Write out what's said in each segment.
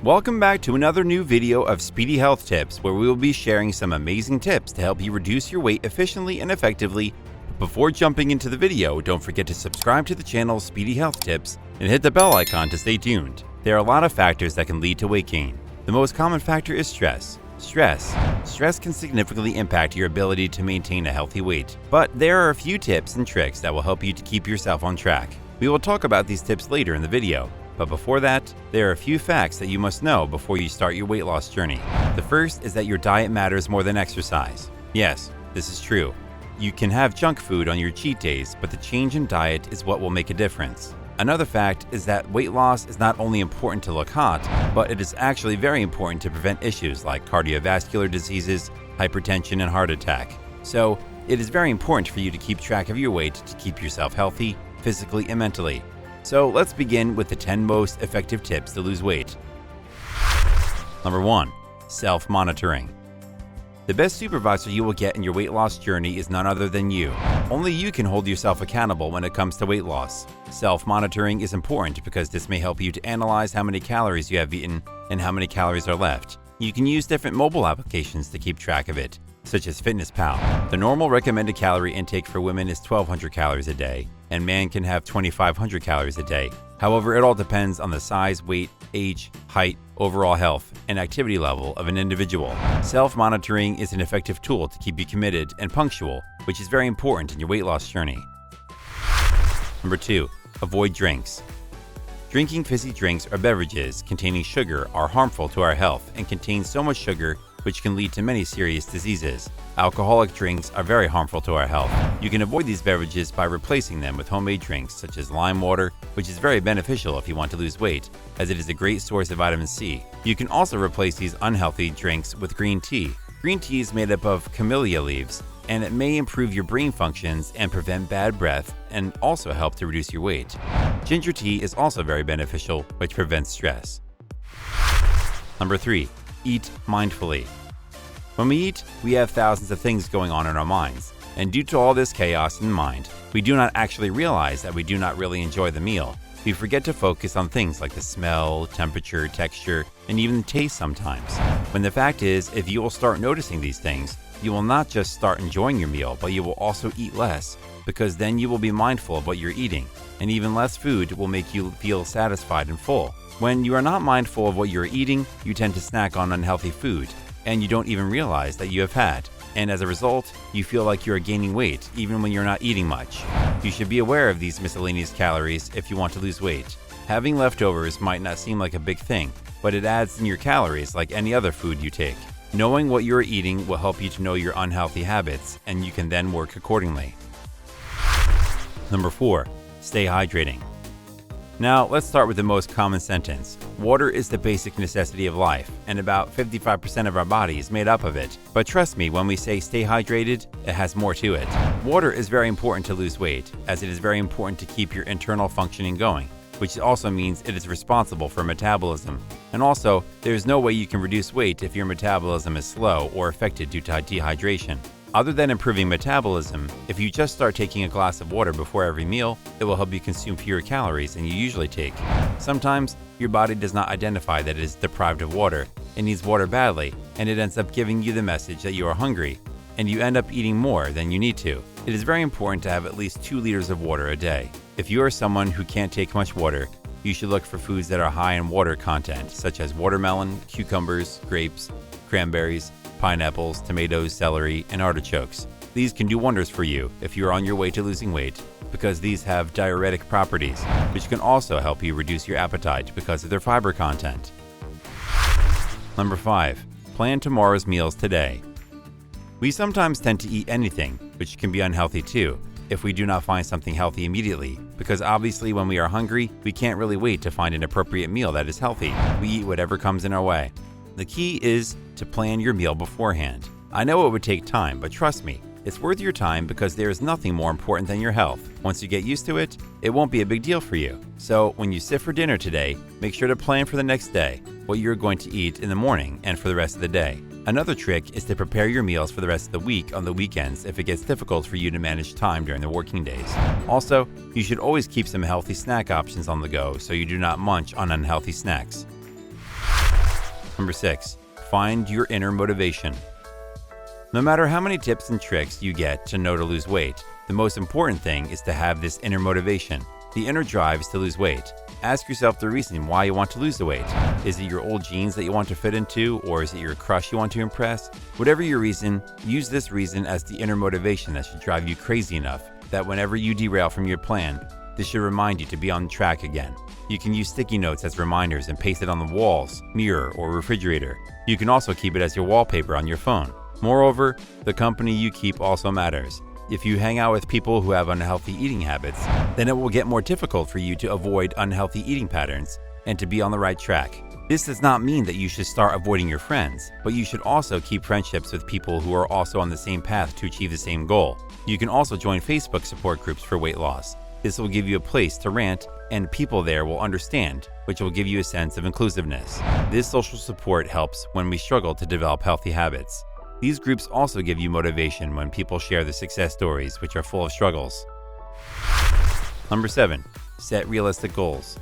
Welcome back to another new video of Speedy Health Tips, where we will be sharing some amazing tips to help you reduce your weight efficiently and effectively. But before jumping into the video, don't forget to subscribe to the channel Speedy Health Tips and hit the bell icon to stay tuned. There are a lot of factors that can lead to weight gain. The most common factor is stress. Stress can significantly impact your ability to maintain a healthy weight, but there are a few tips and tricks that will help you to keep yourself on track. We will talk about these tips later in the video. But before that, there are a few facts that you must know before you start your weight loss journey. The first is that your diet matters more than exercise. Yes, this is true. You can have junk food on your cheat days, but the change in diet is what will make a difference. Another fact is that weight loss is not only important to look hot, but it is actually very important to prevent issues like cardiovascular diseases, hypertension, and heart attack. So, it is very important for you to keep track of your weight to keep yourself healthy, physically and mentally. So let's begin with the 10 most effective tips to lose weight. Number 1. Self-monitoring. The best supervisor you will get in your weight loss journey is none other than you. Only you can hold yourself accountable when it comes to weight loss. Self-monitoring is important because this may help you to analyze how many calories you have eaten and how many calories are left. You can use different mobile applications to keep track of it, such as FitnessPal. The normal recommended calorie intake for women is 1,200 calories a day, and man can have 2,500 calories a day. However, it all depends on the size, weight, age, height, overall health, and activity level of an individual. Self-monitoring is an effective tool to keep you committed and punctual, which is very important in your weight loss journey. Number 2. Avoid drinks. Drinking fizzy drinks or beverages containing sugar are harmful to our health and contain so much sugar which can lead to many serious diseases. Alcoholic drinks are very harmful to our health. You can avoid these beverages by replacing them with homemade drinks such as lime water, which is very beneficial if you want to lose weight, as it is a great source of vitamin C. You can also replace these unhealthy drinks with green tea. Green tea is made up of camellia leaves, and it may improve your brain functions and prevent bad breath and also help to reduce your weight. Ginger tea is also very beneficial, which prevents stress. Number 3. Eat mindfully. When we eat, we have thousands of things going on in our minds, and due to all this chaos in mind, we do not actually realize that we do not really enjoy the meal. We forget to focus on things like the smell, temperature, texture, and even the taste sometimes. When the fact is, if you will start noticing these things, you will not just start enjoying your meal, but you will also eat less, because then you will be mindful of what you're eating, and even less food will make you feel satisfied and full. When you are not mindful of what you're eating, you tend to snack on unhealthy food, and you don't even realize that you have had. And as a result, you feel like you are gaining weight even when you're not eating much. You should be aware of these miscellaneous calories if you want to lose weight. Having leftovers might not seem like a big thing, but it adds in your calories like any other food you take. Knowing what you are eating will help you to know your unhealthy habits, and you can then work accordingly. Number 4. Stay hydrating. Now, let's start with the most common sentence. Water is the basic necessity of life, and about 55% of our body is made up of it. But trust me, when we say stay hydrated, it has more to it. Water is very important to lose weight, as it is very important to keep your internal functioning going, which also means it is responsible for metabolism. And also, there is no way you can reduce weight if your metabolism is slow or affected due to dehydration. Other than improving metabolism, if you just start taking a glass of water before every meal, it will help you consume fewer calories than you usually take. Sometimes, your body does not identify that it is deprived of water, it needs water badly, and it ends up giving you the message that you are hungry, and you end up eating more than you need to. It is very important to have at least 2 liters of water a day. If you are someone who can't take much water, you should look for foods that are high in water content, such as watermelon, cucumbers, grapes, cranberries, pineapples, tomatoes, celery, and artichokes. These can do wonders for you if you are on your way to losing weight, because these have diuretic properties, which can also help you reduce your appetite because of their fiber content. Number 5. Plan tomorrow's meals today. We sometimes tend to eat anything, which can be unhealthy too, if we do not find something healthy immediately, because obviously when we are hungry, we can't really wait to find an appropriate meal that is healthy. We eat whatever comes in our way. The key is to plan your meal beforehand. I know it would take time, but trust me, it's worth your time because there is nothing more important than your health. Once you get used to it, it won't be a big deal for you. So when you sit for dinner today, make sure to plan for the next day, what you're going to eat in the morning and for the rest of the day. Another trick is to prepare your meals for the rest of the week on the weekends if it gets difficult for you to manage time during the working days. Also, you should always keep some healthy snack options on the go so you do not munch on unhealthy snacks. Number 6. Find your inner motivation. No matter how many tips and tricks you get to know to lose weight, the most important thing is to have this inner motivation. The inner drive is to lose weight. Ask yourself the reason why you want to lose the weight. Is it your old jeans that you want to fit into, or is it your crush you want to impress? Whatever your reason, use this reason as the inner motivation that should drive you crazy enough that whenever you derail from your plan, this should remind you to be on track again. You can use sticky notes as reminders and paste it on the walls, mirror, or refrigerator. You can also keep it as your wallpaper on your phone. Moreover, the company you keep also matters. If you hang out with people who have unhealthy eating habits, then it will get more difficult for you to avoid unhealthy eating patterns and to be on the right track. This does not mean that you should start avoiding your friends, but you should also keep friendships with people who are also on the same path to achieve the same goal. You can also join Facebook support groups for weight loss. This will give you a place to rant, and people there will understand, which will give you a sense of inclusiveness. This social support helps when we struggle to develop healthy habits. These groups also give you motivation when people share the success stories, which are full of struggles. Number 7. Set realistic goals.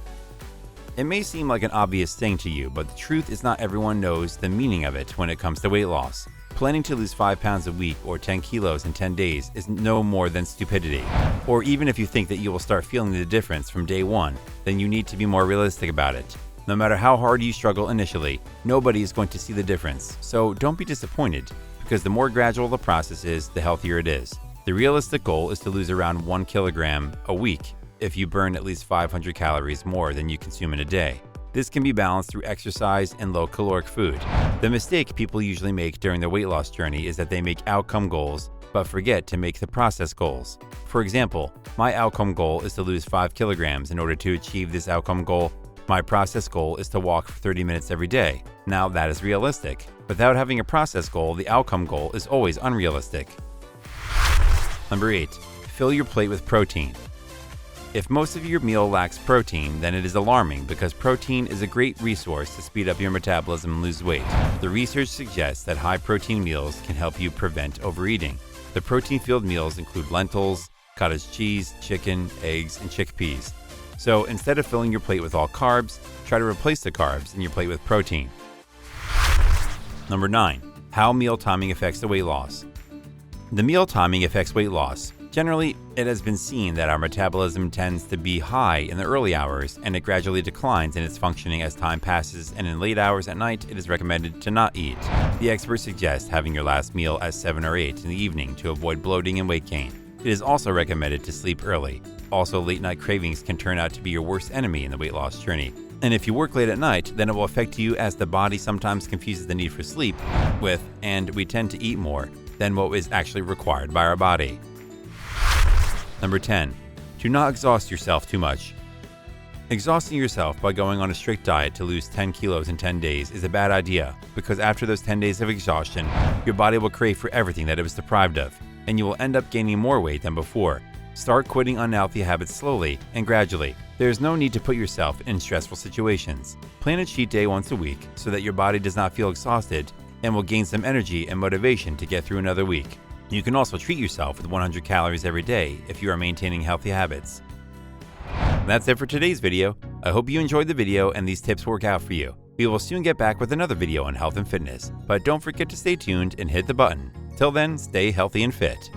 It may seem like an obvious thing to you, but the truth is not everyone knows the meaning of it when it comes to weight loss. Planning to lose 5 pounds a week or 10 kilos in 10 days is no more than stupidity. Or even if you think that you will start feeling the difference from day one, then you need to be more realistic about it. No matter how hard you struggle initially, nobody is going to see the difference, so don't be disappointed, because the more gradual the process is, the healthier it is. The realistic goal is to lose around 1 kilogram a week if you burn at least 500 calories more than you consume in a day. This can be balanced through exercise and low-caloric food. The mistake people usually make during their weight loss journey is that they make outcome goals, but forget to make the process goals. For example, my outcome goal is to lose 5 kilograms. In order to achieve this outcome goal, my process goal is to walk for 30 minutes every day. Now that is realistic. Without having a process goal, the outcome goal is always unrealistic. Number 8. Fill your plate with protein. If most of your meal lacks protein, then it is alarming because protein is a great resource to speed up your metabolism and lose weight. The research suggests that high-protein meals can help you prevent overeating. The protein-filled meals include lentils, cottage cheese, chicken, eggs, and chickpeas. So instead of filling your plate with all carbs, try to replace the carbs in your plate with protein. Number 9. How meal timing affects the weight loss. The meal timing affects weight loss. Generally, it has been seen that our metabolism tends to be high in the early hours and it gradually declines in its functioning as time passes, and in late hours at night, it is recommended to not eat. The experts suggest having your last meal at 7 or 8 in the evening to avoid bloating and weight gain. It is also recommended to sleep early. Also, late night cravings can turn out to be your worst enemy in the weight loss journey. And if you work late at night, then it will affect you as the body sometimes confuses the need for sleep with, and we tend to eat more than what is actually required by our body. Number 10. Do not exhaust yourself too much. Exhausting yourself by going on a strict diet to lose 10 kilos in 10 days is a bad idea, because after those 10 days of exhaustion, your body will crave for everything that it was deprived of, and you will end up gaining more weight than before. Start quitting unhealthy habits slowly and gradually. There is no need to put yourself in stressful situations. Plan a cheat day once a week so that your body does not feel exhausted and will gain some energy and motivation to get through another week. You can also treat yourself with 100 calories every day if you are maintaining healthy habits. That's it for today's video. I hope you enjoyed the video and these tips work out for you. We will soon get back with another video on health and fitness, but don't forget to stay tuned and hit the button. Till then, stay healthy and fit.